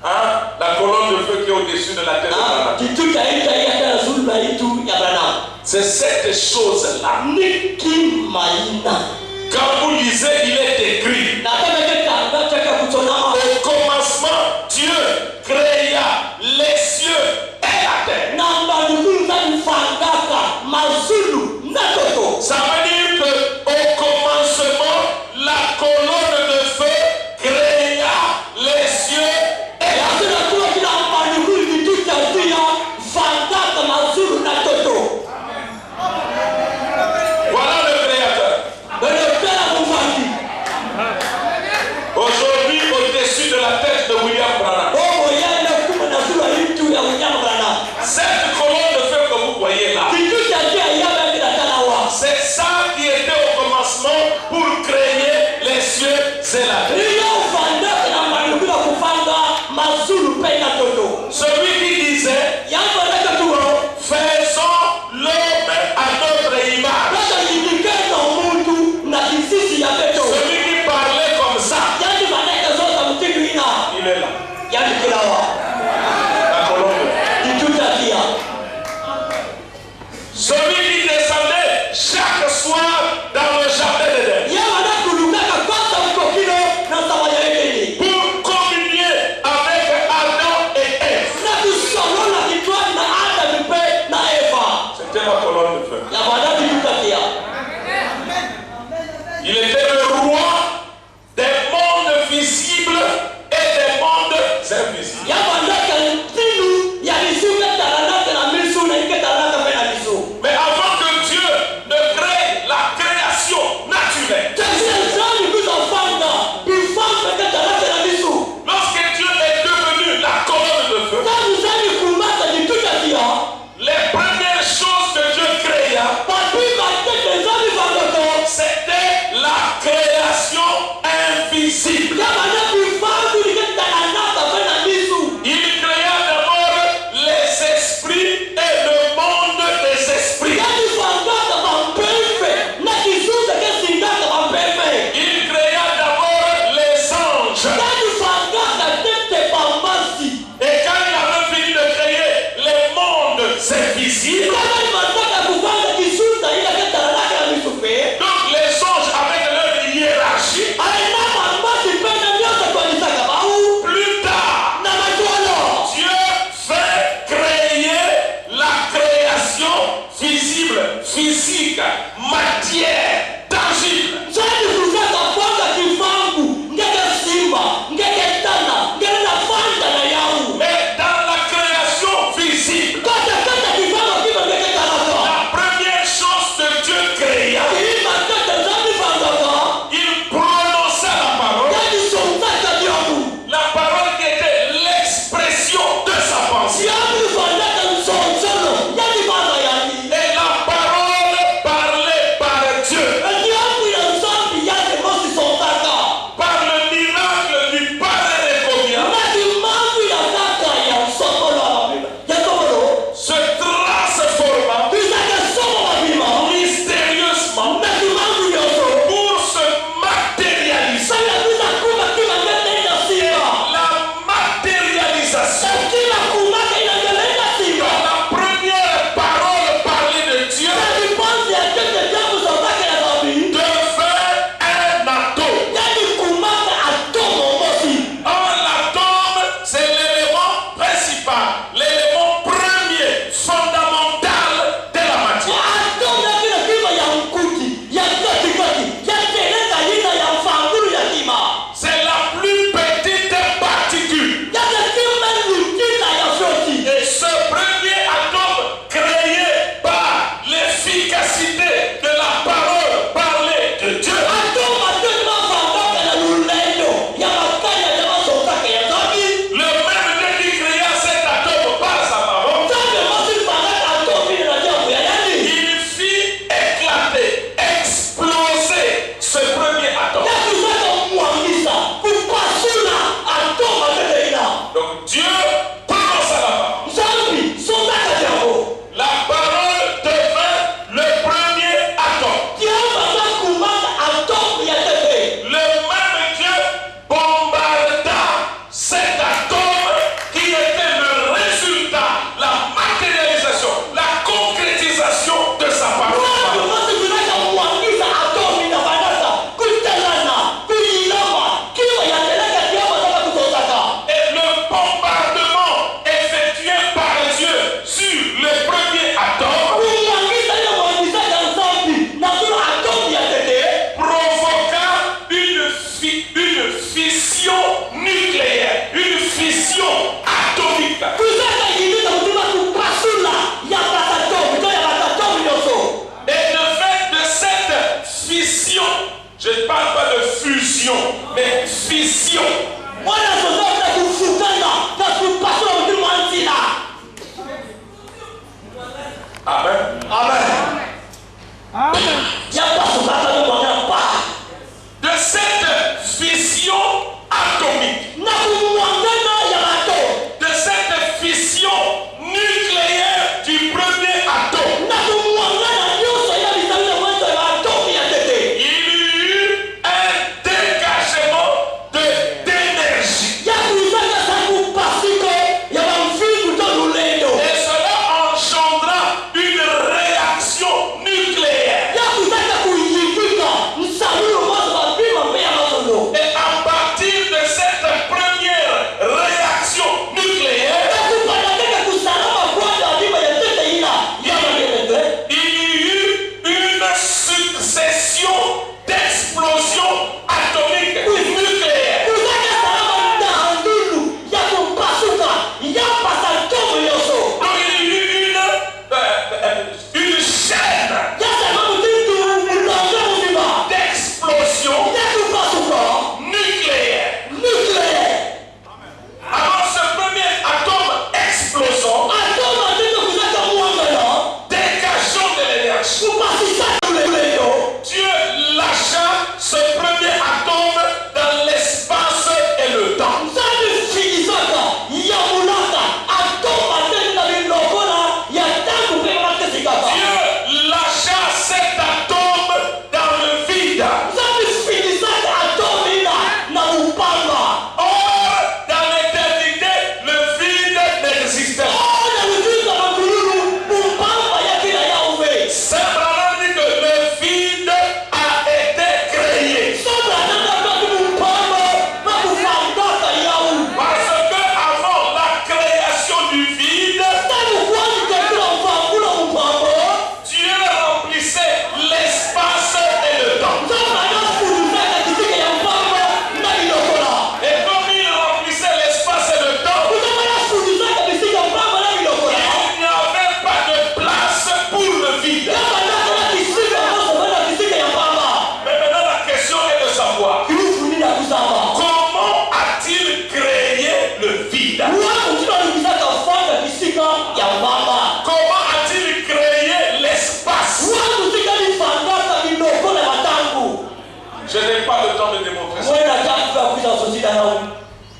Hein? La colonne de feu qui est au-dessus de la tête de Branham. C'est cette chose-là. Quand vous lisez, il est écrit. Au commencement, Dieu créa les cieux et la terre. Ça veut dire qu'au commencement, la colonne de feu créa les cieux et la terre. Voilà le créateur.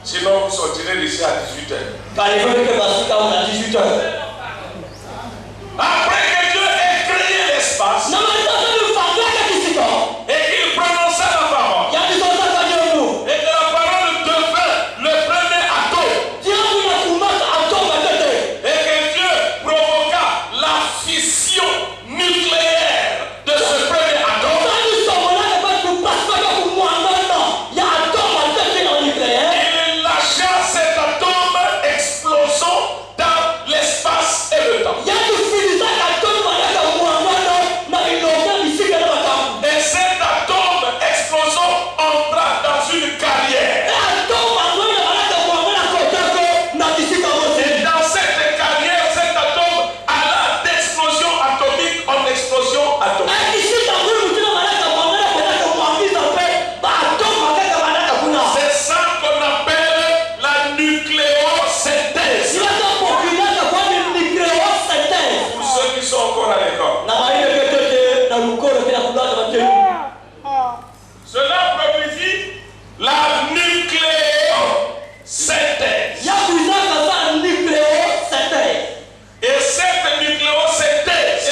Sinon, vous sortirez d'ici à 18h. Après Après que Dieu ait créé l'espace et qu'il prononça la parole, et que la parole devint le premier atome, et que Dieu provoqua la fission nucléaire de ce premier atome, il lâcha cet atome explosant dans l'espace et le temps. Et cet atome explosant entra dans une carrière. Et dans cette carrière, cet atome alla d'explosion atomique en explosion atomique. C'est ça qu'on appelle la nucléosynthèse. Pour ceux qui sont encore à l'école. Cela produisit la nucléosynthèse. Et cette nucléosynthèse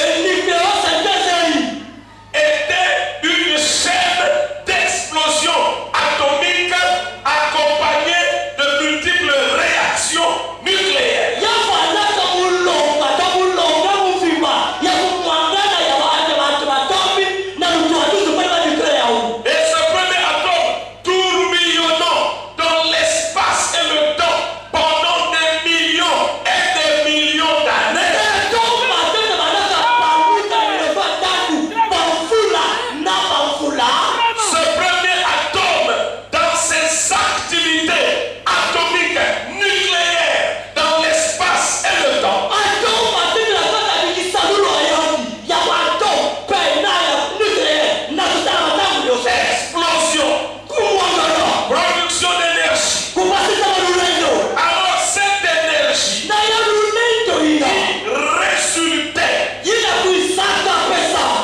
était une chaîne d'explosion atomique accompagnée de multiples réactions nucléaires. Et ce premier atome tourbillonnant dans l'espace et le temps pendant des millions et des millions d'années. Ce premier atome, dans ses activités atomiques nucléaires dans l'espace et le temps, explosion, production d'énergie. Alors cette énergie résultait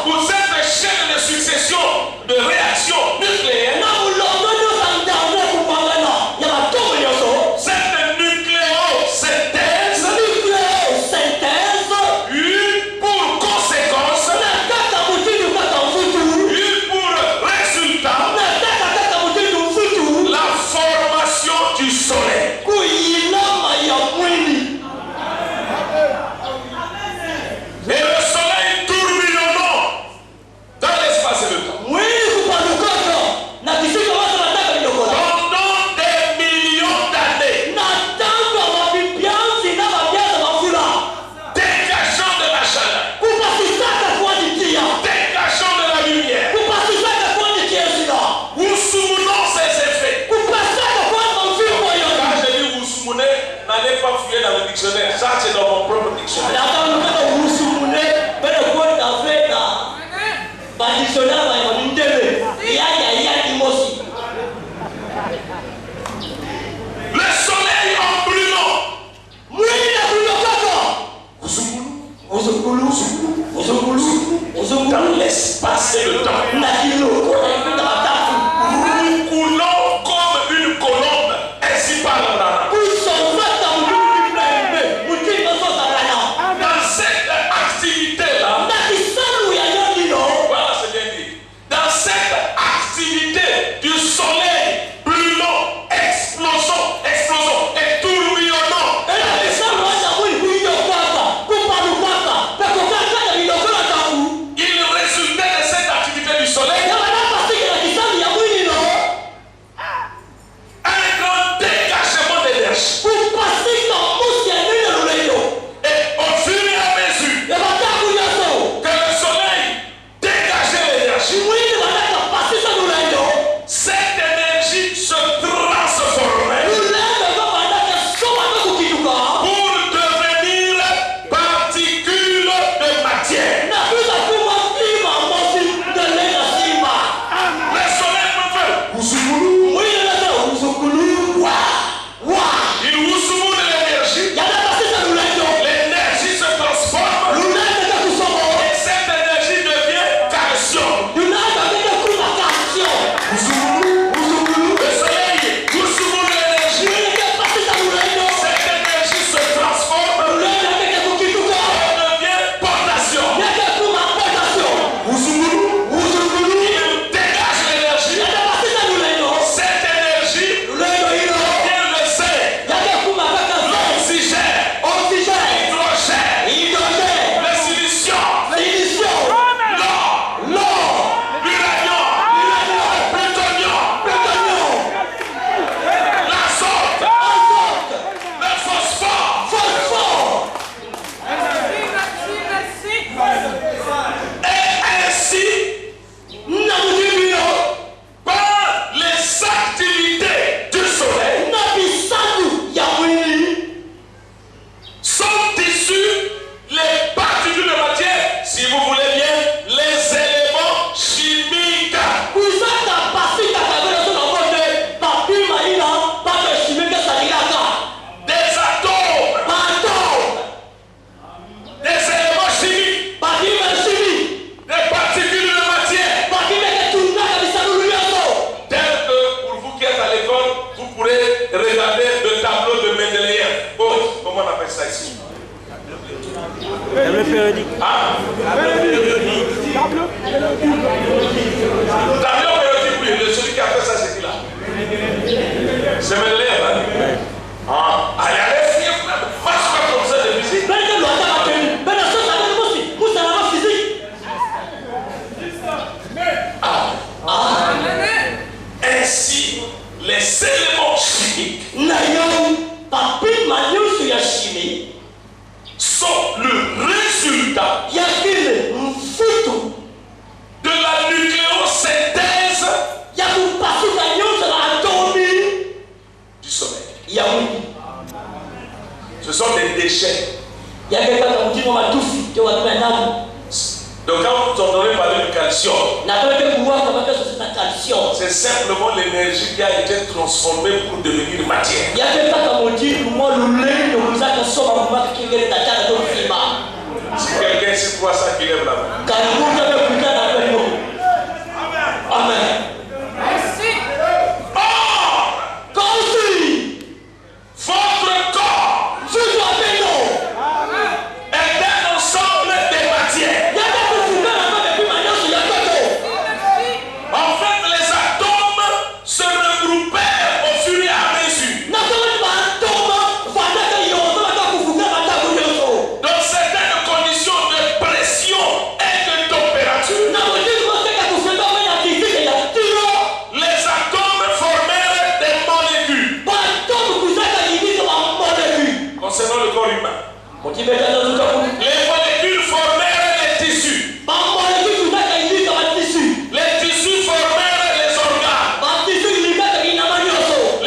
pour cette chaîne de succession de réactions nucléaires. Cette nucléosynthèse eut pour conséquence, eut pour résultat la formation du soleil. Et le soleil tourbillonnant dans l'espace et le temps. Pendant des millions d'années, dégageant de la chaleur, dégageant de la lumière, Wusumounon ses effets. Quand j'ai dit Wusumouné, n'allez pas fouiller dans le dictionnaire. Ça, c'est dans mon propre dictionnaire. Le soleil en brûlant, dans l'espace et le temps, roucoulant comme une colombe, ainsi parle Nana. Dans périodique. Hein? Tableau périodique, oui. Celui qui a fait ça, c'est qui là? C'est mes élèves. Hein? Allez, allez, marche pas comme ça de musique. Ainsi, les éléments chimiques sont le résultat de la nucléosynthèse du sommeil. Ce sont des déchets. Donc quand vous entendez parler de calcium, c'est simplement l'énergie qui a été transformée pour devenir matière. Si quelqu'un s'y croit ça, qu'il lève la main. Amen. Votre corps est un ensemble de matières. En fait, les atomes se regroupèrent au fur et à mesure. Dans certaines conditions de pression et de température, les atomes formèrent des molécules. Concernant le corps humain, les molécules formèrent les tissus. Les tissus formèrent les organes.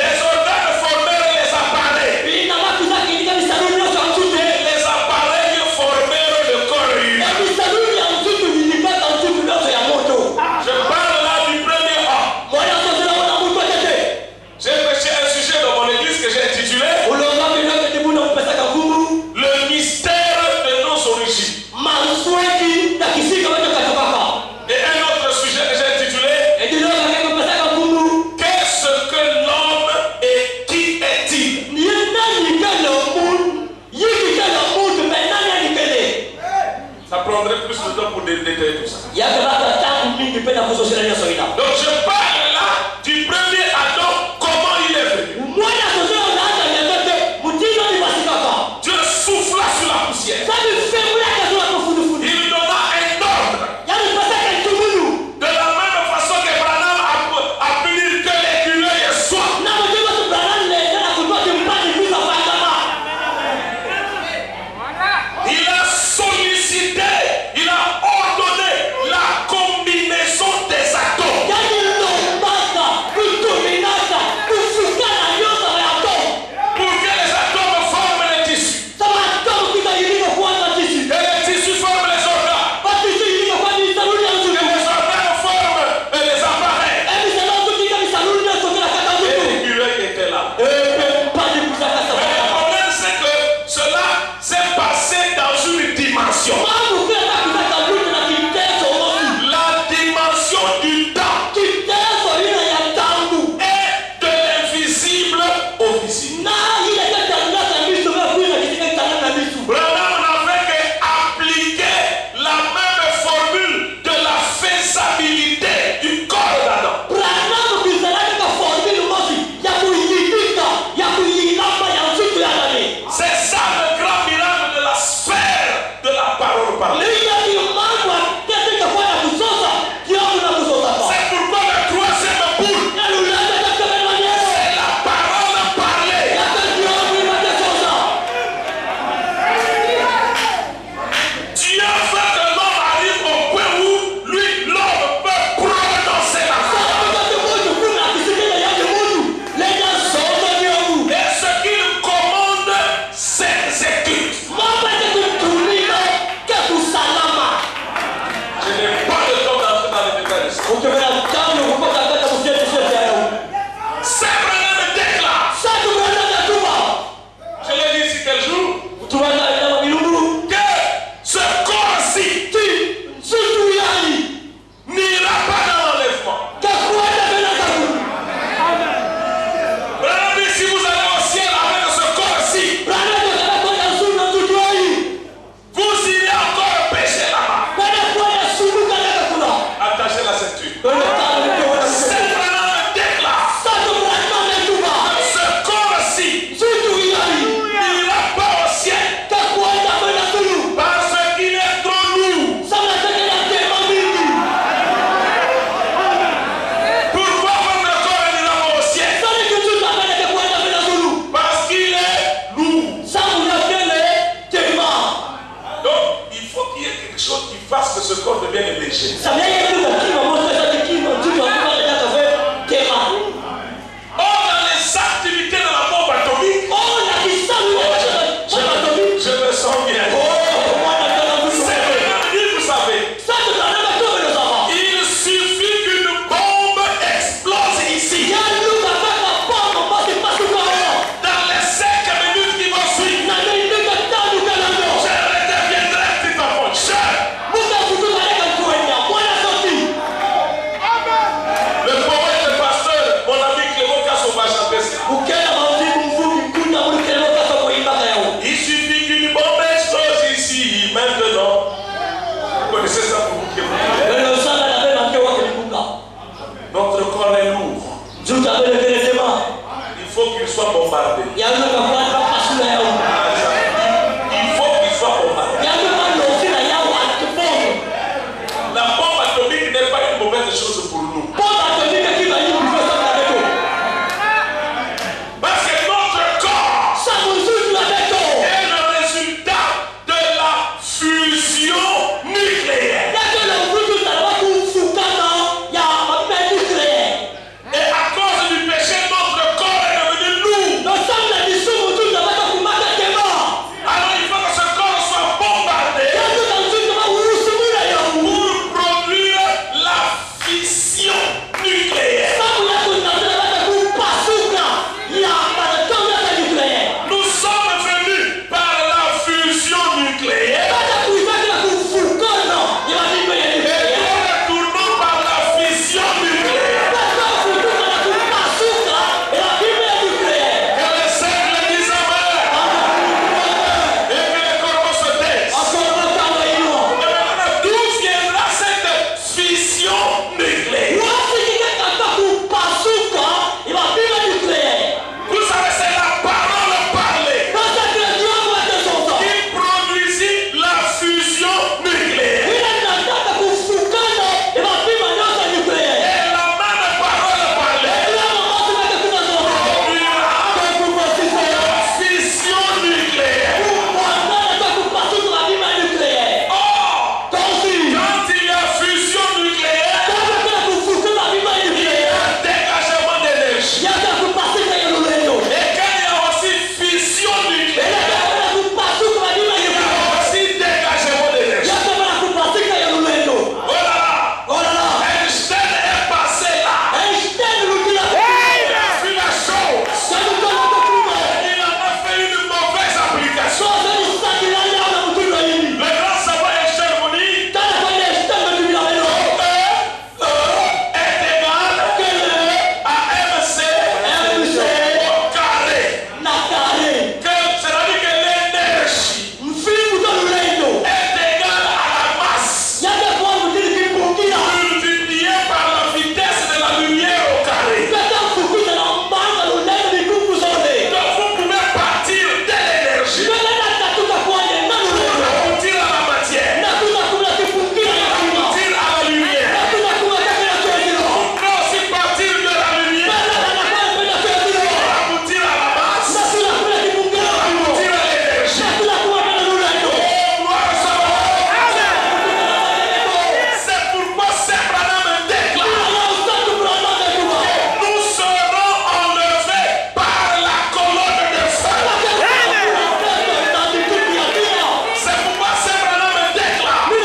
Les organes formèrent les appareils. Les appareils formèrent le corps humain. Je parle là du premier homme. J'ai prêché un sujet dans mon église que j'ai intitulé Le mystère de nos origines. Et un autre sujet que j'ai intitulé Qu'est-ce que l'homme et qui est-il? Ça prendrait plus de temps pour détailler tout ça. Donc je parle là du premier Adam, comment il est venu. Dieu souffla sur la poussière. Il lui donna un ordre. De la même façon que Branham a pu dire que l'écureuil soit. Il a sollicité, il a ordonné la combinaison des atomes. soit bombardé. Il faut qu'il soit bombardé. La bombe atomique n'est pas une mauvaise chose pour nous. Parce que notre corps est le résultat de la fusion nucléaire. Et à cause du péché, notre corps est devenu lourd. Alors il faut que ce corps soit bombardé pour produire la fission nucléaire. Nous sommes venus par la fusion nucléaire et nous retournons par la fission nucléaire. Que les cercles disent amen et que les corbeaux se taisent. Et maintenant, d'où viendra cette fission nucléaire? Vous savez, c'est la parole parlée qui produisit la fusion nucléaire. Et la même parole parlée produira la fission nucléaire. Or, quand il y a fusion nucléaire, il y a dégagement d'énergie. Et quand il y a aussi fission nucléaire, il y a aussi dégagement d'énergie. Oh là là, Einstein est passé là. Il a vu la chose. Il en a fait une mauvaise application. Le grand savant Einstein vous dit E est égal à MC au carré. C'est-à-dire que l'énergie est égale à la masse multipliée par la vitesse de la lumière au carré. Donc vous pouvez partir de l'énergie pour aboutir à la matière, pour aboutir à la lumière. Vous pouvez aussi partir de la lumière pour aboutir à la masse, pour aboutir à l'énergie. C'est pourquoi Saint Branham déclare: nous serons enlevés par la colonne de feu. C'est pourquoi Saint Branham déclare: le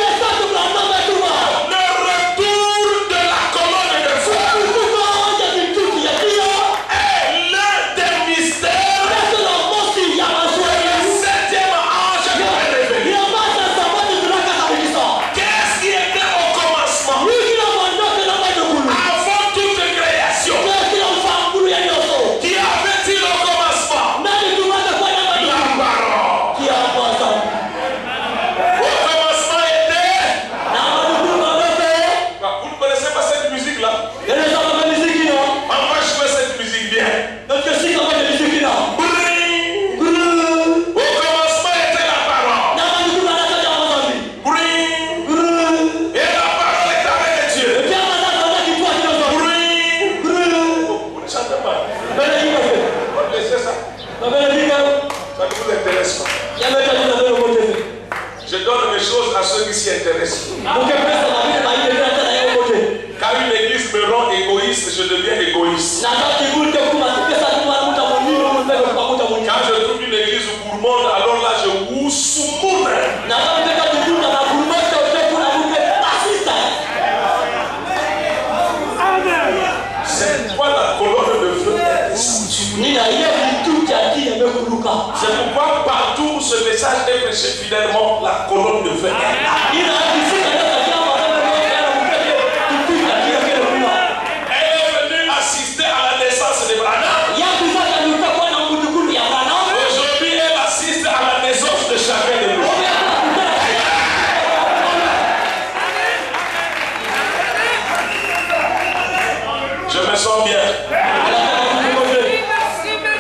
retour de la colonne de feu est l'un des mystères que le septième ange devait révéler. Qu'est-ce qui était au commencement? Avant toute création, qui avait-il au commencement? La parole. Au commencement était. Vous ne connaissez pas cette musique-là? On va jouer cette musique bien. Bring. Au commencement était la parole. Bring. Et la parole est avec Dieu. Bring. Vous ne chantez pas. Laissez ça. Ça ne vous intéresse pas. Je donne mes choses à ceux qui s'y intéressent. Quand une église me rend égoïste, je deviens égoïste. Quand je trouve une église gourmande, alors là je wousoumoune. C'est pourquoi la colonne de feu est descendue. C'est pourquoi partout où ce message est prêché fidèlement, la colonne de feu est là. Elle est venue assister à la naissance de Branham. Aujourd'hui, elle assiste à la naissance de chacun de nous. Je me sens bien.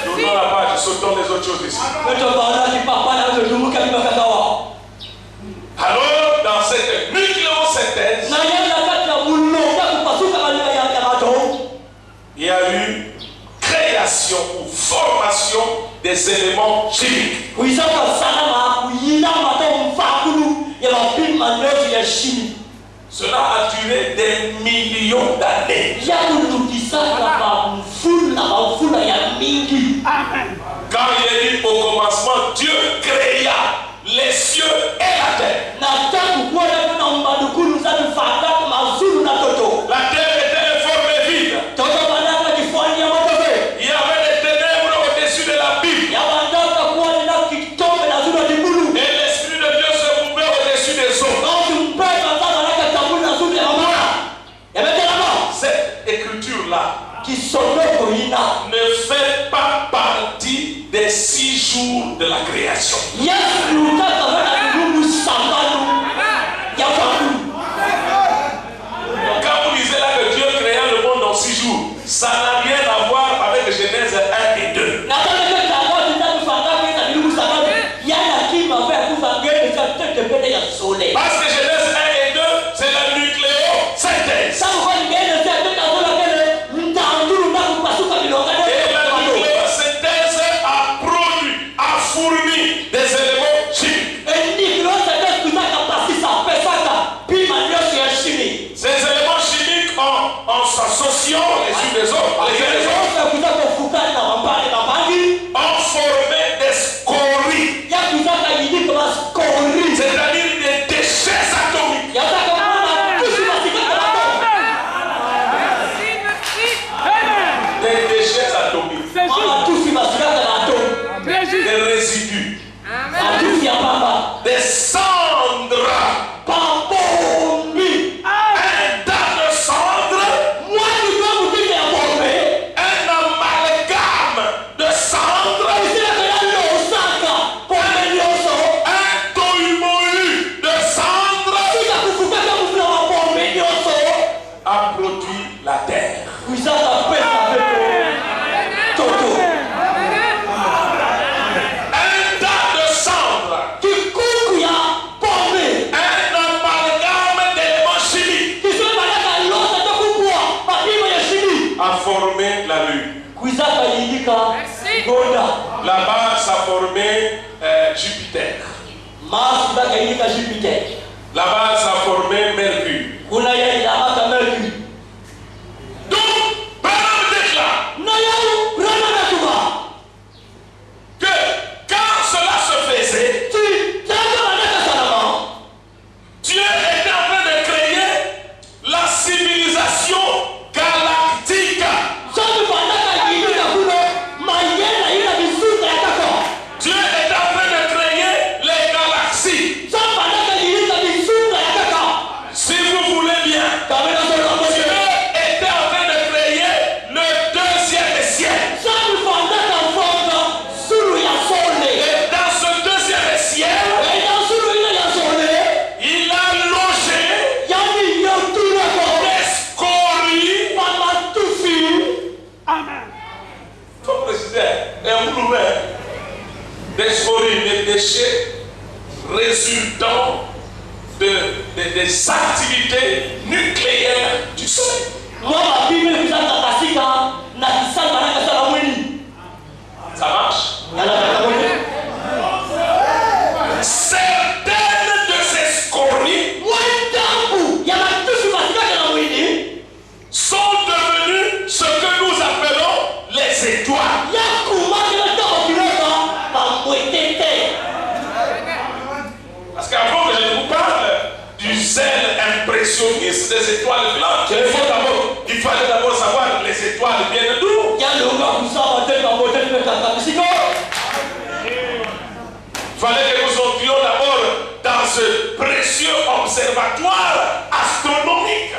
Nous sautons les autres choses ici. Alors, dans cette nucléosynthèse, il y a eu création ou formation des éléments chimiques. Cela a duré des millions d'années. Quand il est dit au commencement, Dieu créa les cieux et la terre. La terre était informe et vide. Il y avait des ténèbres au-dessus de la Bible. Et l'Esprit de Dieu se mouvait au-dessus des eaux. Cette écriture-là ne fait pas partie des 6 jours de la création. Quand vous lisez là que Dieu créa le monde en 6 jours, ça n'a rien à voir avec Genèse 1 et 2. Parce que Genèse 1 et 2, c'est la nucléosynthèse. Et la nucléosynthèse a produit, a fourni des éléments chimiques. Ces éléments chimiques, en s'associant les unes des autres, ont formé des scories, c'est-à-dire des déchets atomiques. Des déchets atomiques, des résidus, des cendres. Un tas de cendres, un amalgame de cendres, un tohu-mohu de cendres a produit la terre. Un tas de cendres, un amalgame d'éléments chimiques a formé la lune. Là-bas, ça a formé Jupiter. Là-bas, ça a formé Mercure. Donc, Branham déclare que quand cela se faisait, Dieu était en train de créer la civilisation galactique. Dieu est en train de créer les galaxies. Si vous voulez bien, Dieu était en train de créer le deuxième ciel. Et dans ce deuxième ciel, il a logé des scories. Il faut préciser, des scories, des déchets résultant des activités nucléaires du Soleil. Ça marche? Certaines de ces scories sont devenues ce que nous appelons les étoiles. Parce qu'avant que je ne vous parle du zèle impressionniste des étoiles blanches, il fallait d'abord savoir les étoiles viennent d'où. Il fallait que nous entrions d'abord dans ce précieux observatoire astronomique.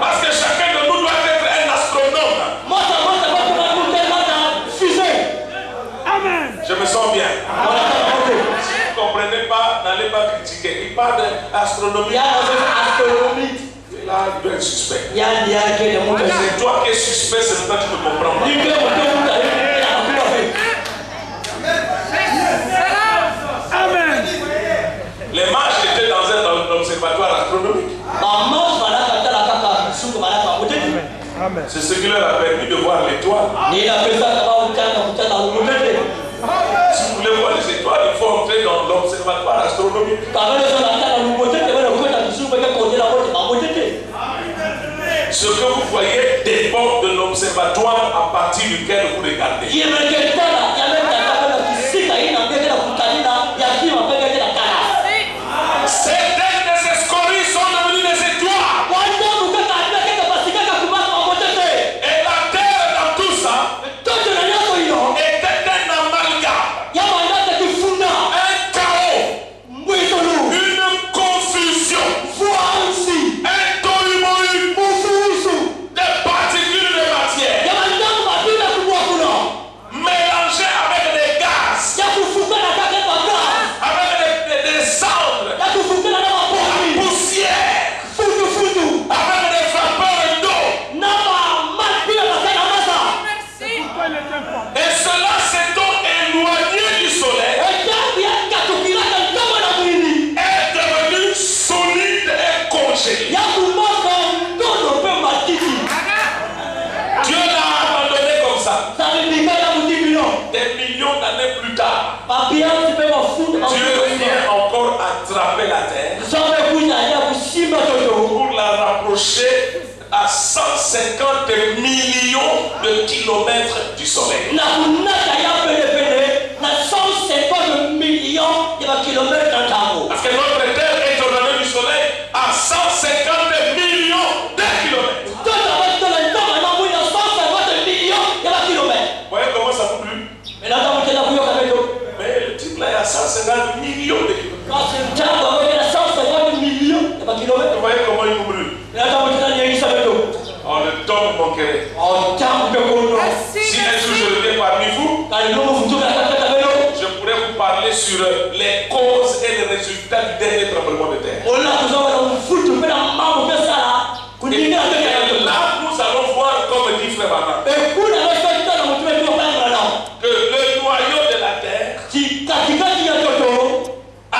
Parce que chacun de nous doit être un astronome. Je me sens bien. Si vous ne comprenez pas, n'allez pas critiquer. Il parle d'astronomie. Et là, il doit être suspect. C'est toi qui es suspect. exprès, c'est pourquoi tu ne comprends pas. Amen. Les mages étaient dans un observatoire astronomique. Amen. C'est ce qui leur a permis de voir l'étoile. Si vous voulez voir les étoiles, il faut entrer dans l'observatoire astronomique. Ce que vous voyez dépend de l'observatoire à partir duquel vous regardez. Certaines des escories sont devenues des étoiles. Et la terre dans tout ça était un amalgame, un chaos, une confusion, un tohu-bohu, des particules de matière mélangées avec des gaz, avec des cendres, la poussière, avec des vapeurs d'eau. Et cela s'est donc éloigné du soleil, est devenu solide et congelé. Dieu l'a abandonné comme ça. Des millions d'années plus tard, Dieu vient encore attraper la terre pour la rapprocher à 150 millions de kilomètres du soleil. Parce que notre terre est ordonnée du soleil à 150 millions de kilomètres. Vous voyez comment ça vous plut? Mais le type là est à 150 millions de kilomètres. Vous voyez comment il vous brûle? Oh, le temps vous manquerait. Si un jour je reviens parmi vous, je pourrais vous parler sur les causes et les résultats du dernier tremblement de terre. Et là, nous allons voir, comme dit Frère Bana, que le noyau de la terre a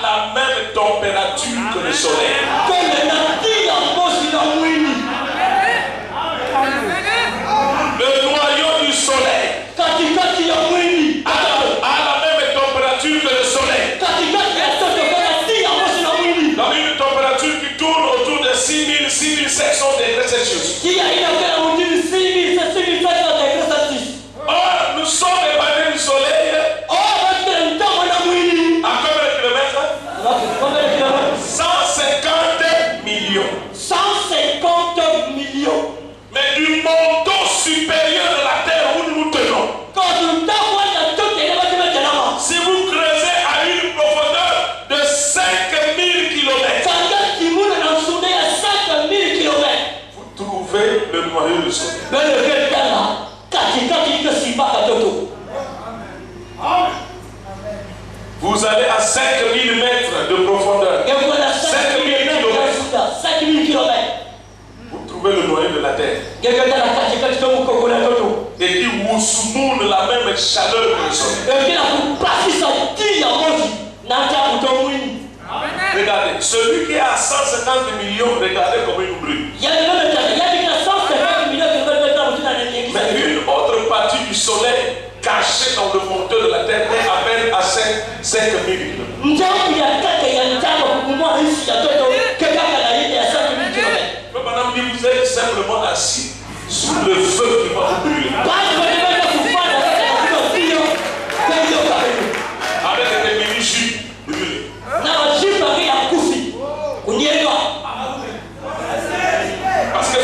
la même température que le soleil. Le noyau du soleil a la même température que le soleil. Dans une température qui tourne autour de 6700 degrés Celsius. Or, nous sommes émanés du soleil à combien de kilomètres? 150 millions. 150 millions. Mais du manteau supérieur de la terre où nous nous tenons, si vous creusez à une profondeur de 5000 km, vous trouvez le noyau du soleil. Vous allez à 5000 mètres de profondeur, 5000 km. vous trouvez le noyau de la terre. Et qui vous soumoule la même chaleur que le soleil. Regardez, celui qui est à 150 millions, regardez comment il nous brûle. Mais une autre partie du soleil cachée dans le moteur de la terre est à peine à 5000 km. Madame dit, vous êtes simplement assis sous le feu qui va vous brûler. Avec des mini-jupes brûlées. Parce que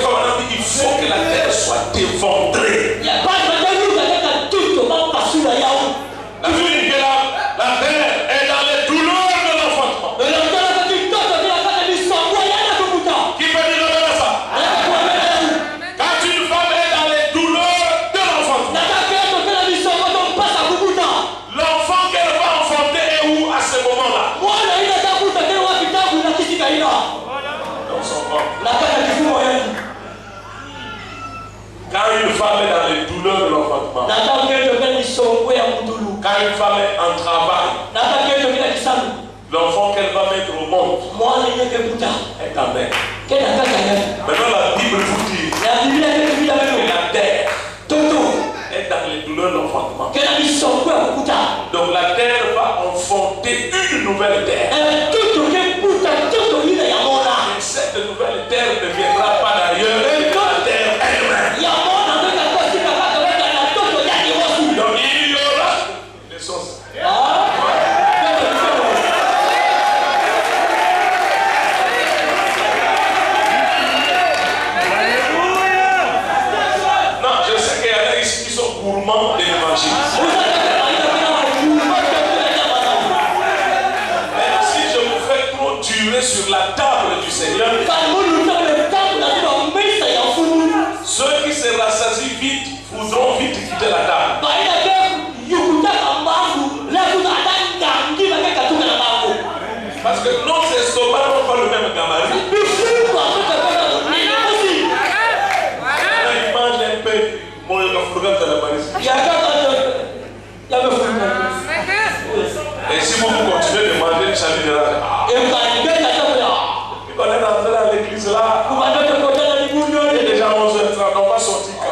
Quand une femme est dans les douleurs de l'enfantement, quand une femme est en travail, l'enfant qu'elle va mettre au monde est en elle. Maintenant la Bible vous dit que la terre est dans les douleurs de l'enfantement. Donc la terre va enfanter une nouvelle terre. Et cette nouvelle terre ne viendra pas d'ailleurs que la terre elle-même. Donc il y aura une naissance. Non, je sais qu'il y en a ici qui sont gourmands de l'évangile. Sur la table du Seigneur, ceux qui se rassasient vite voudront vite quitter la table. Parce que nos estomacs n'ont pas le même gabarit. Ils mangent un peu mon programme de la Marie. Et si vous continuez de manger, ça lui dira. On est rentré dans l'église là. Et déjà 11h30, on va sortir quand?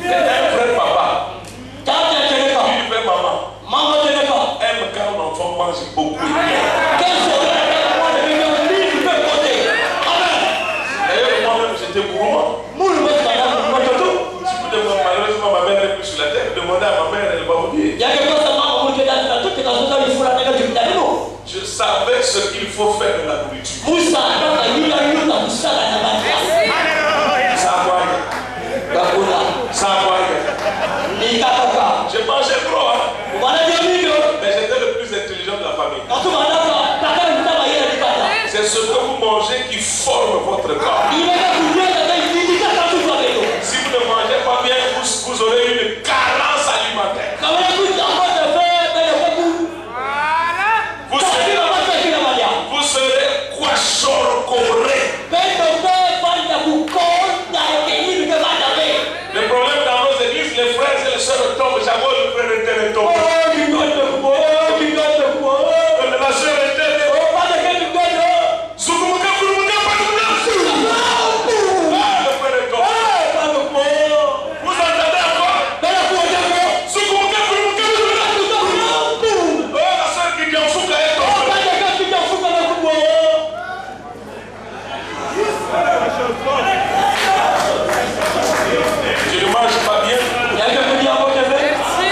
C'est un vrai papa. Une vraie maman. Aime quand l'enfant mange beaucoup. D'ailleurs, moi-même, j'étais gourmand. Si vous demandez, malheureusement, ma mère n'est plus sur la terre, demandez à ma mère, elle va vous dire. Je savais ce qu'il faut faire de la nourriture. Je mangeais trop, hein? Mais j'étais le plus intelligent de la famille. C'est ce que vous mangez qui forme votre corps. Si vous ne mangez pas bien, vous aurez une carence alimentaire. Vous serez coachorocoré. Le problème dans nos églises, les frères et les sœurs tombent. J'avoue, le frère était le tombe. La sœur était le vous entendez encore? La sœur qui dit en fou qu'elle est tombée. Je ne mange pas bien.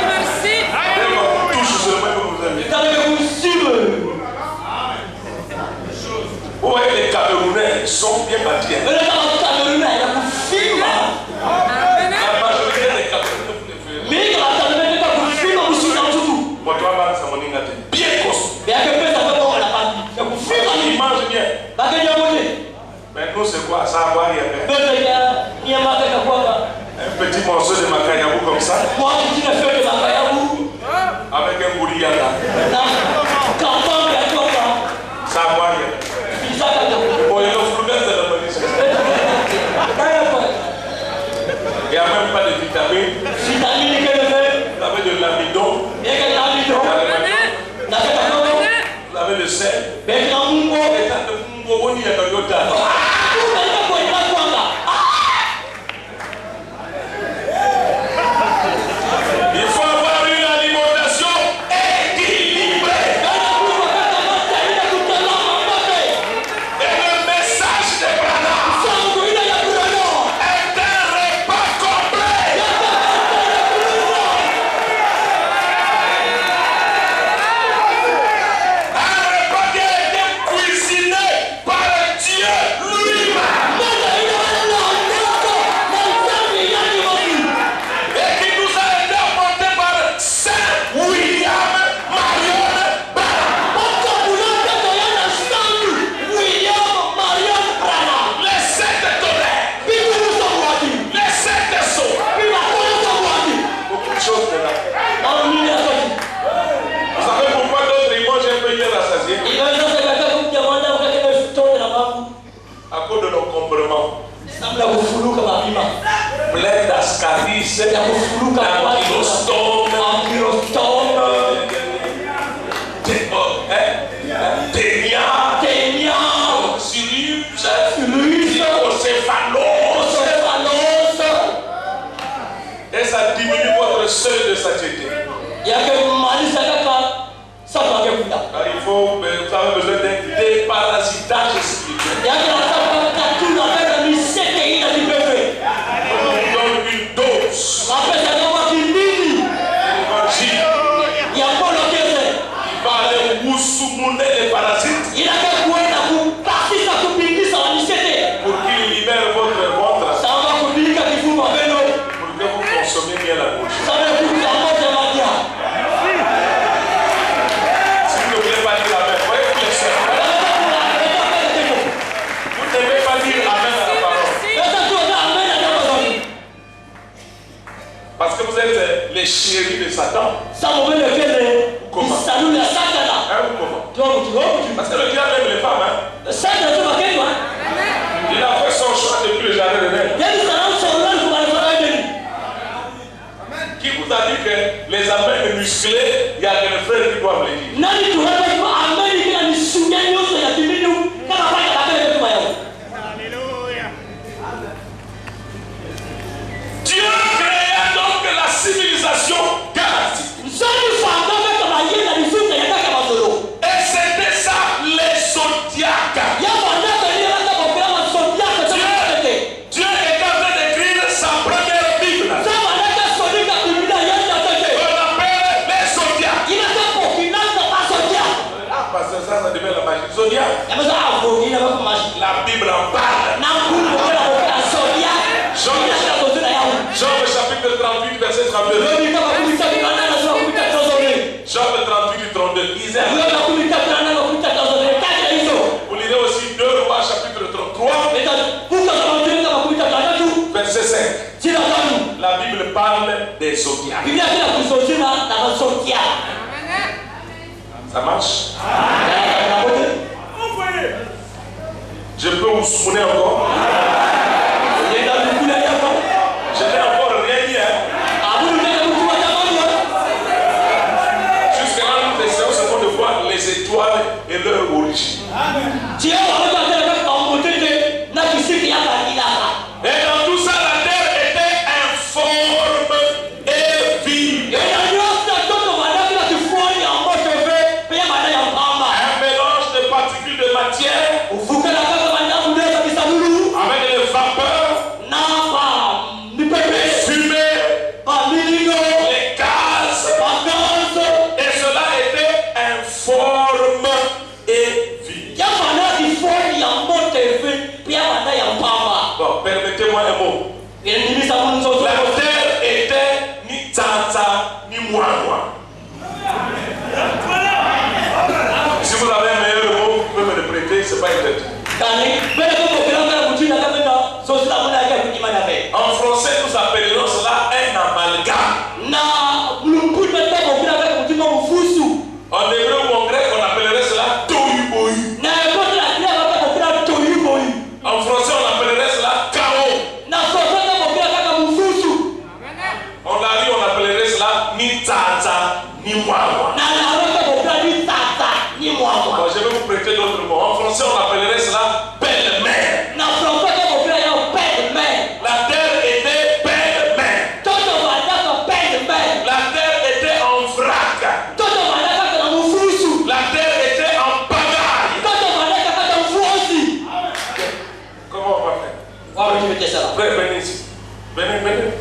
Merci. Touche seulement que vous aimez. Vous voyez, les Camerounais sont bien bâtis. La majorité des Camerounais, vous les faites. Moi, tu vas voir, ça m'en est bien costaud. Il mange bien. Mais nous, c'est quoi? Ça a rien. Un petit morceau de macayabou comme ça. Avec un bourriada. Ça a rien. Bon, il y a le frugal de la police. Il n'y a même pas de vitamines. Vous avez de l'amidon. Vous avez le sel. Il faut avoir une alimentation équilibrée. Et le message de Branham est un repas complet. Un repas qui a été cuisiné par Dieu plein d'ascaris, d'ankylostomes, ténias, sirus, céphalose. Et ça diminue votre seuil de satiété. Il faut, vous avez besoin d'un déparasitage spirituel. On vous donne une dose. L'évangile. Il va aller vous soumounner les parasites. Pour qu'il libère votre ventre. Pour que vous consommiez bien la bouche. Parce que vous êtes les chéris de Satan. Comment? Parce que le diable aime les femmes. Il a fait son choix depuis le jardin de Nègre. Qui vous a dit que les amènes musclés, il y a que les frères qui doivent les dire? Dieu créa donc la civilisation galactique. Et c'était ça les zodiaques. Dieu est en train d'écrire sa première Bible. On appelle les zodiaques. Ah, parce que ça devient la magie. Zodiaque. La Bible en parle. Jean le chapitre 38, verset 32. Jean le 38, 32. Isaac. Vous lirez aussi 2 Rois, chapitre 33, verset 5. La Bible parle des zodiaques. Ça marche? Je peux vous souvenir encore? Je n'ai encore rien dit. Jusqu'à là, nous essayons seulement de voir les étoiles et leur origine. Et dans tout ça, la terre était informe et vive. Un mélange de particules de matière avec les vapeurs, les fumées, les gaz, et cela était informe et vide. Bon, permettez-moi un mot. La terre était ni tata ni moi. Si vous avez un meilleur mot, vous pouvez me le prêter, c'est pas une tête. En français, nous appellerons cela un amalgame. En hébreu ou en grec, on appellerait cela tohu-bohu. En français, on appellerait cela chaos. En lari, on appellerait cela ni tata ni moi. Bon, je vais vous prêter d'autres mots. En français, on appellerait cela belle-mère. La terre était belle-mère. La terre était en vrac. La terre était en pagaille. Comment on va faire? Frère, venez ici. Venez,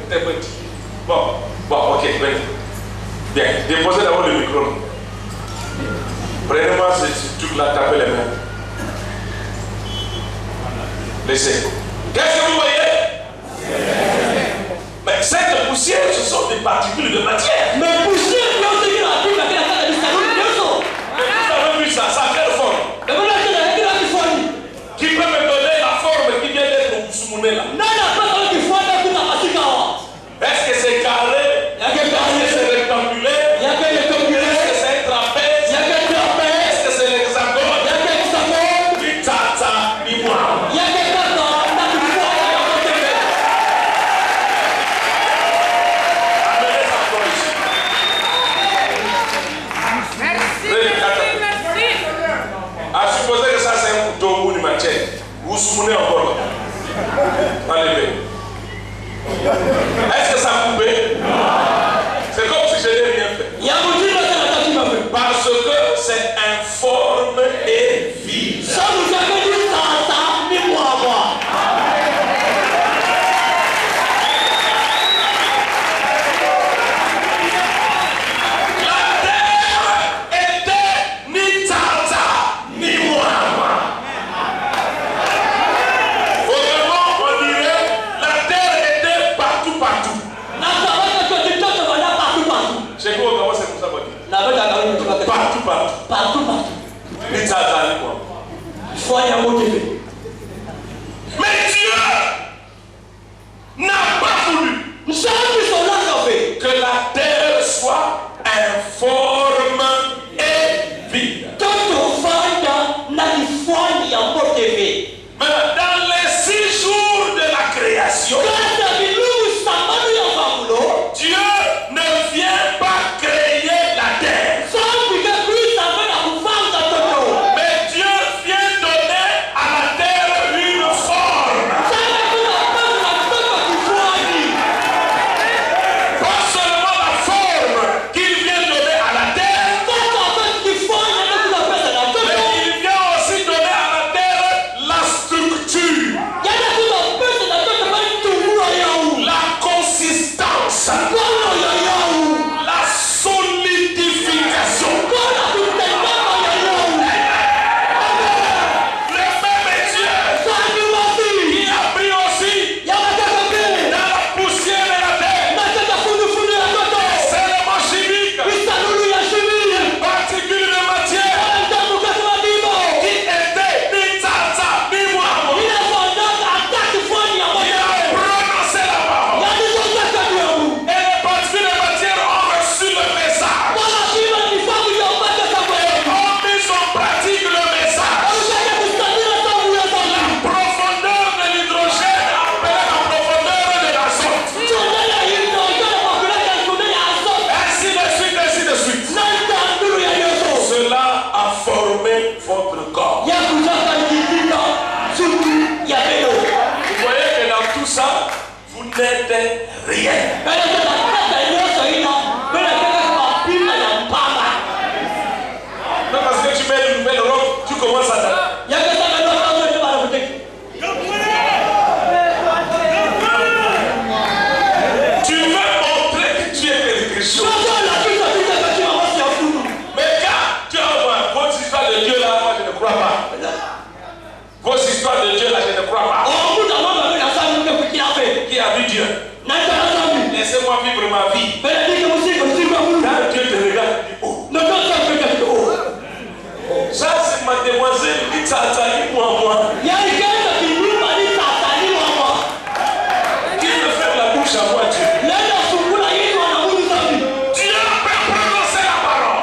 t'es petit. Bon, ok, venez. Bien, déposez d'abord le micro. Prenez-moi ce truc-là, tapez les mains. Laissez. Qu'est-ce que vous voyez? Mais cette poussière, ce sont des particules de matière. Mais poussière, vous avez vu ça, ça a quelle forme? Qui peut me donner la forme qui vient d'être soumounée là? Est-ce que c'est carré? Est-ce que c'est rectangulaire? Est-ce que c'est un trapèze? Est-ce que c'est l'hexagone? Ni tata, ni moi. Enlevé. Est-ce que ça a coupé? C'est comme si je n'ai rien fait. Parce que c'est informe et vide. Partout. Mais Dieu n'a pas voulu que la terre soit informe et vide. Mais dans les 6 jours de la création, Dieu ne vient pas créer la terre. Mais Dieu vient donner à la terre une forme. Pas seulement la forme qu'il vient donner à la terre, mais il vient aussi donner à la terre la structure, la consistance, la solidification. Le même Dieu qui a pris aussi dans la poussière de la terre les éléments chimiques, les particules de matière qui étaient ni tata ni moi. Il a prononcé la parole et les particules de matière ont reçu le message, ont mis en pratique le message. La profondeur de l'hydrogène appelée la profondeur de l'azote. Ainsi de suite. Cela a formé votre corps. Vous voyez que dans tout ça, vous n'êtes rien. Non, parce que tu mets une nouvelle robe, tu commences à t'attendre. Tu veux montrer que tu es quelque chose. Mais quand tu as votre histoire de Dieu là, moi je ne crois pas. Votre histoire de Dieu là, je ne crois pas. Qui a vu Dieu? Laissez-moi vivre ma vie. Quand Dieu te regarde, il dit oh. Ça c'est ma demoiselle qui t'attend moi. Qui me fait la bouche à moi Dieu? Dieu peut prononcer la parole.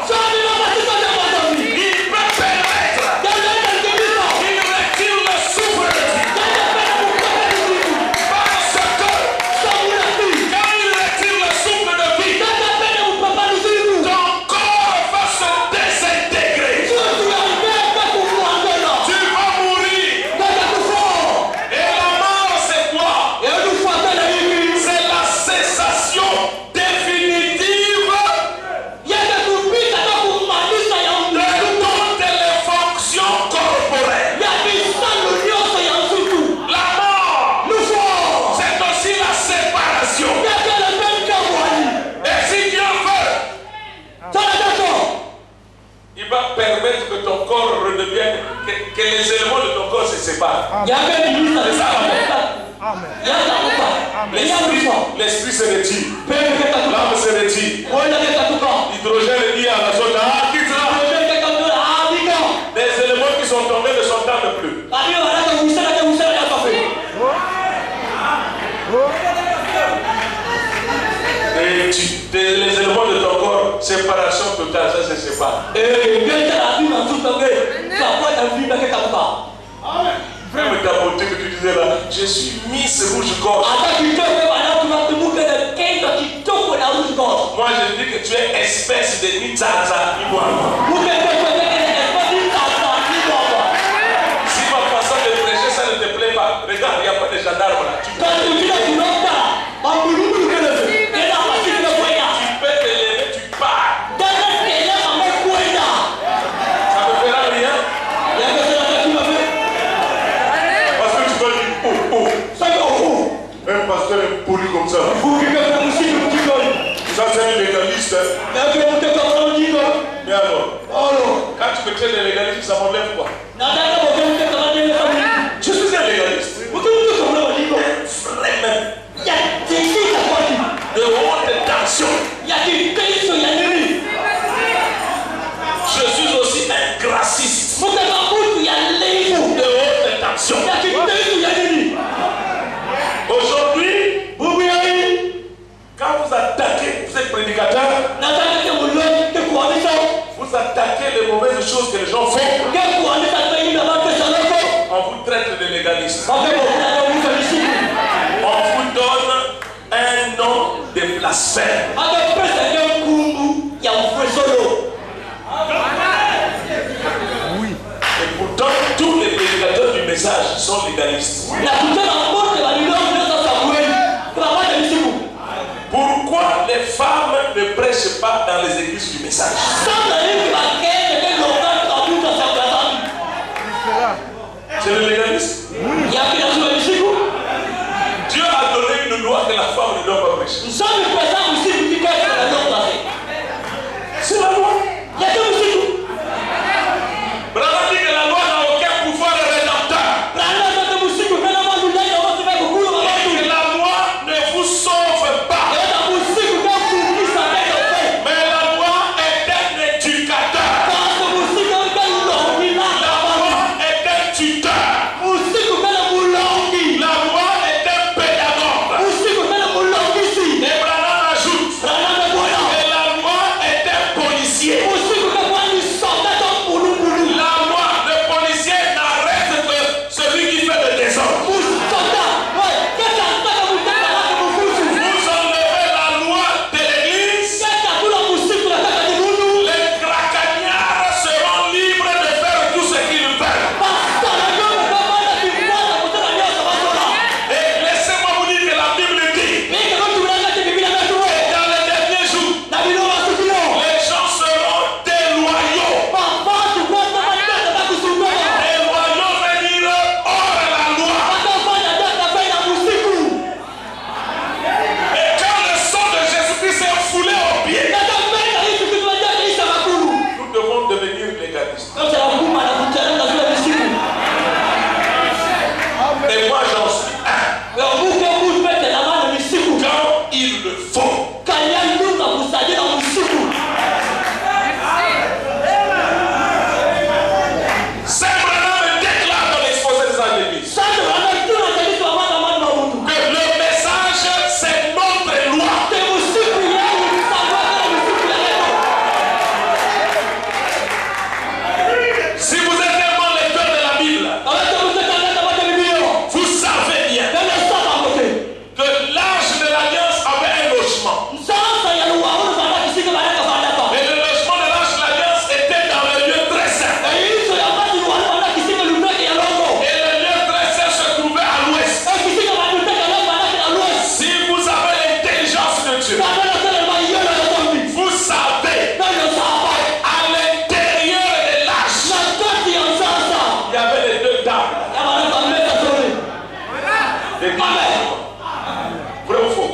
Il peut permettre. Il retire le souffle de vie. Parce que quand il retire le souffle de vie, ton corps va se désintégrer. Tu vas mourir. Et la mort c'est quoi? C'est la cessation définitive de toutes les fonctions corporelles. La mort, c'est aussi la séparation. Et si Dieu veut, il va permettre que ton corps redevienne, que les éléments de ton corps se séparent. C'est ça la mort. L'esprit se retire. L'âme se retire. L'hydrogène est lié à l'azote. Quitte là. Les éléments qui sont tombés ne s'entendent plus. Et les éléments de ton corps, séparation totale, ça se sépare. Même ta beauté que tu disais là, je suis Miss Rouge-Gorge. Moi je dis que tu es espèce de Nitzaza. Si ma façon de prêcher ça ne te plaît pas, regarde, il n'y a pas de gendarme là. Même pasteur est poli comme ça. Ça c'est un légaliste. Mais alors, quand tu me traites de légaliste, ça m'enlève quoi? Je suis un légaliste. Vrai même. De haute tension. Je suis aussi un grassiste. De haute tension. Aujourd'hui, quand vous attaquez, vous êtes prédicateur, vous attaquez les mauvaises choses que les gens font. On vous traite de légaliste. On vous donne un nom de blasphème. Et pourtant, tous les prédicateurs du message sont légalistes. Pourquoi les femmes ne prêchent pas dans les églises du message? C'est le légalisme. Dieu a donné une loi que la femme ne doit pas prêcher. C'est la loi. Branham dit que la loi n'a aucun pouvoir rédempteur. Et que la loi ne vous sauve pas. Mais la loi est un éducateur. La loi est un tuteur. La loi est un pédagogue. Et Branham ajoute que la loi est un policier. La loi, le policier n'arrête que celui qui fait le désordre. Vous enlevez la loi de l'église, les cracagnards seront libres de faire tout ce qu'ils veulent. Et laissez-moi vous dire que la Bible dit, dans les derniers jours, les gens seront déloyaux. Déloyaux veut dire hors la loi. Et quand le sang de Jésus-Christ est foulé aux pieds, nous devons devenir légalistes. Et moi j'en suis un. Quand il le faut. Saint Branham déclare dans l'exposé des Églises que le message c'est notre loi. Si vous êtes un bon lecteur de la Bible, vous savez bien que l'Arche de l'Alliance avait un logement. Et le logement de l'Arche de l'Alliance était dans le lieu très saint. Et le lieu très saint se trouvait à l'ouest. Si vous avez l'intelligence de Dieu, vous savez à l'intérieur de l'arche, il y avait les deux tables. Vrai ou faux?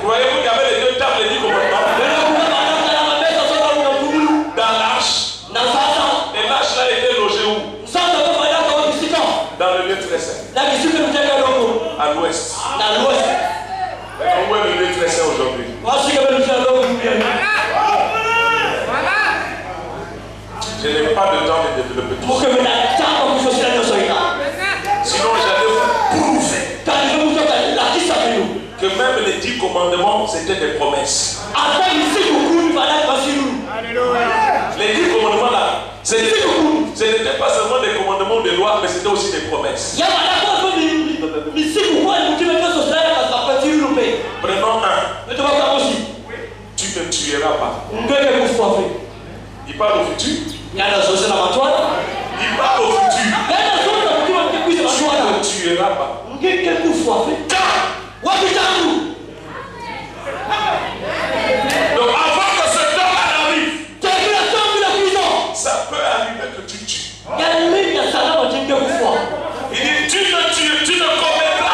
Croyez-vous qu'il y avait les deux tables et 10 commandements dans l'arche? Et l'arche là était logée où? Dans le lieu très saint, à l'ouest. Où est le lieu très saint aujourd'hui? Je n'ai pas de temps de développer tout ça. Sinon j'allais vous prouver que même les 10 commandements c'était des promesses. Les 10 commandements là, ce n'était pas seulement des commandements de loi, mais c'était aussi des promesses. Prenons un. Tu ne tueras pas. Il parle au futur. Il parle au futur. Tu ne tueras pas. Donc avant que ce temps-là n'arrive, ça peut arriver que tu tues. Il dit tu ne commettras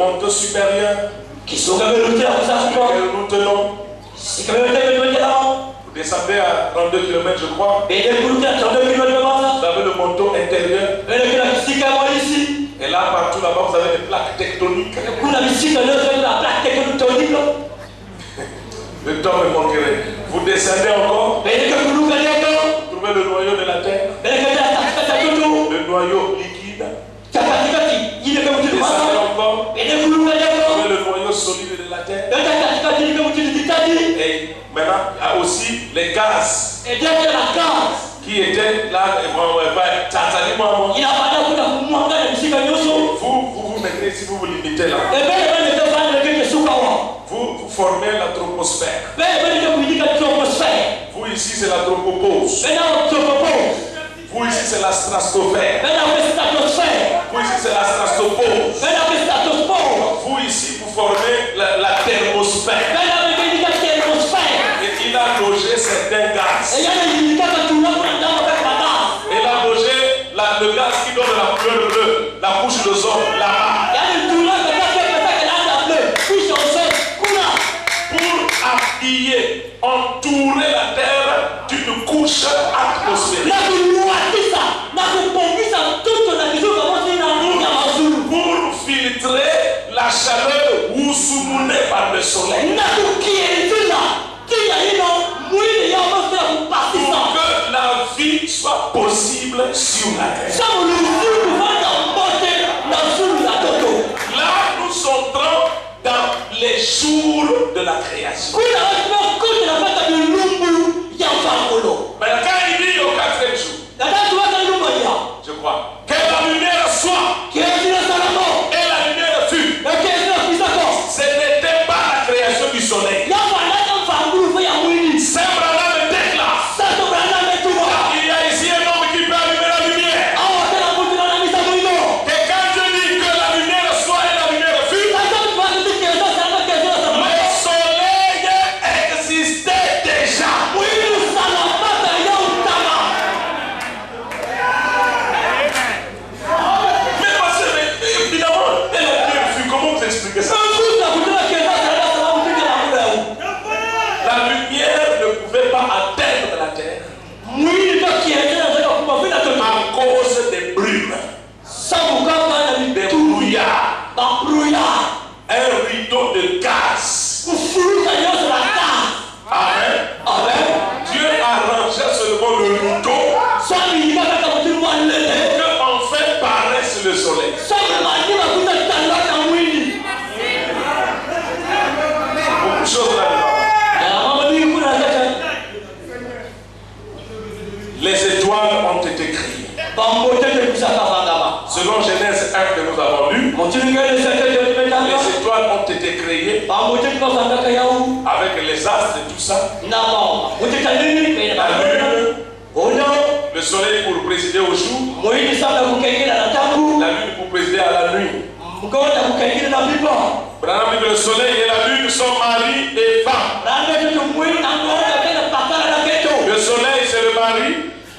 manteau supérieur que nous tenons. Vous descendez à 32 km, je crois. Vous avez le manteau intérieur. Et là, partout là-bas, vous avez des plaques tectoniques. Le temps me manquerait. Vous descendez encore. Vous trouvez le noyau de la terre. Le noyau liquide. Vous descendez encore. Vous trouvez le noyau solide de la terre. Et maintenant, il y a aussi les gaz qui étaient là. Vous mettez, si vous vous limitez là. Vous formez la troposphère. Vous ici c'est la tropopause. Vous ici c'est la stratosphère. Vous ici c'est la stratopause. Vous ici vous formez la thermosphère. Et il a logé certains gaz. Il a logé le gaz qui donne la couleur bleue, la couche d'ozone là-bas. Entourer la terre d'une couche atmosphérique pour filtrer la chaleur ou soumounée par le soleil, pour que la vie soit possible sur la terre. Là nous entrons dans les jours de la création. Mais quand il dit au 4e jour, je crois, que la lumière soit, et la lumière fut. Ce n'était pas la création du soleil. C'est Branham le déclare. Il y a ici un homme qui peut allumer la lumière. Et quand je dis que la lumière soit et la lumière fut, le soleil existait déjà. Un rideau de gaz. Amen. Dieu a rangé seulement le rideau que enfin paraisse le soleil. Beaucoup de choses là-dedans. Les étoiles ont été créées. Selon Genèse 1 que nous avons lu, les étoiles ont été créées avec les astres et tout ça. La lune, le soleil pour présider au jour, la lune pour présider à la nuit. Branham dit que le soleil et la lune sont mari et femme. Le soleil c'est le mari,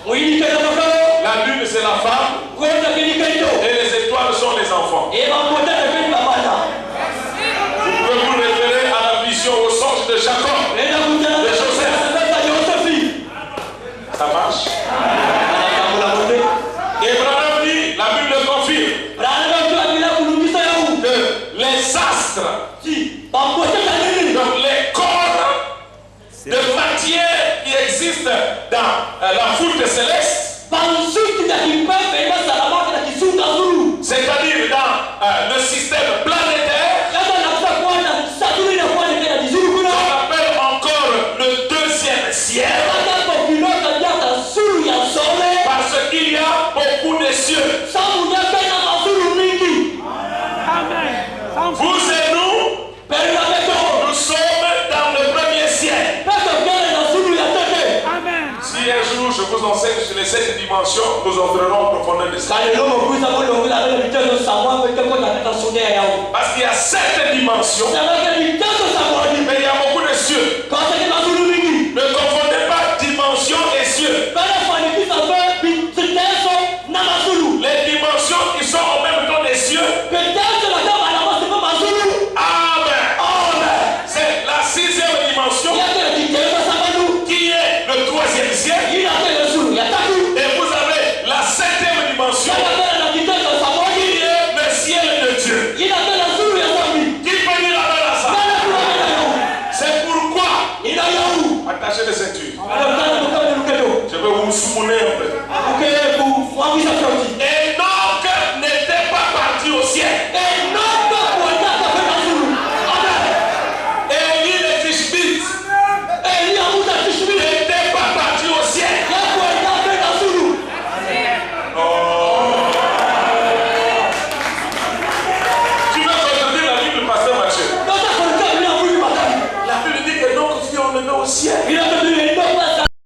la lune c'est la femme, et les étoiles sont les enfants. Vous pouvez vous référer à la vision au songe de Jacob, de Joseph. Ça marche? Et Branham dit, la Bible le confirme, que les astres, donc les corps de matière qui existent dans la voûte céleste, c'est-à-dire dans le système planétaire, on appelle encore le deuxième ciel, parce qu'il y a beaucoup de cieux. Vous et nous, nous sommes dans le premier ciel. Si un jour je vous enseigne sur les 7 dimensions, nous entrerons en profondeur de ça. Parce qu'il y a 7 dimensions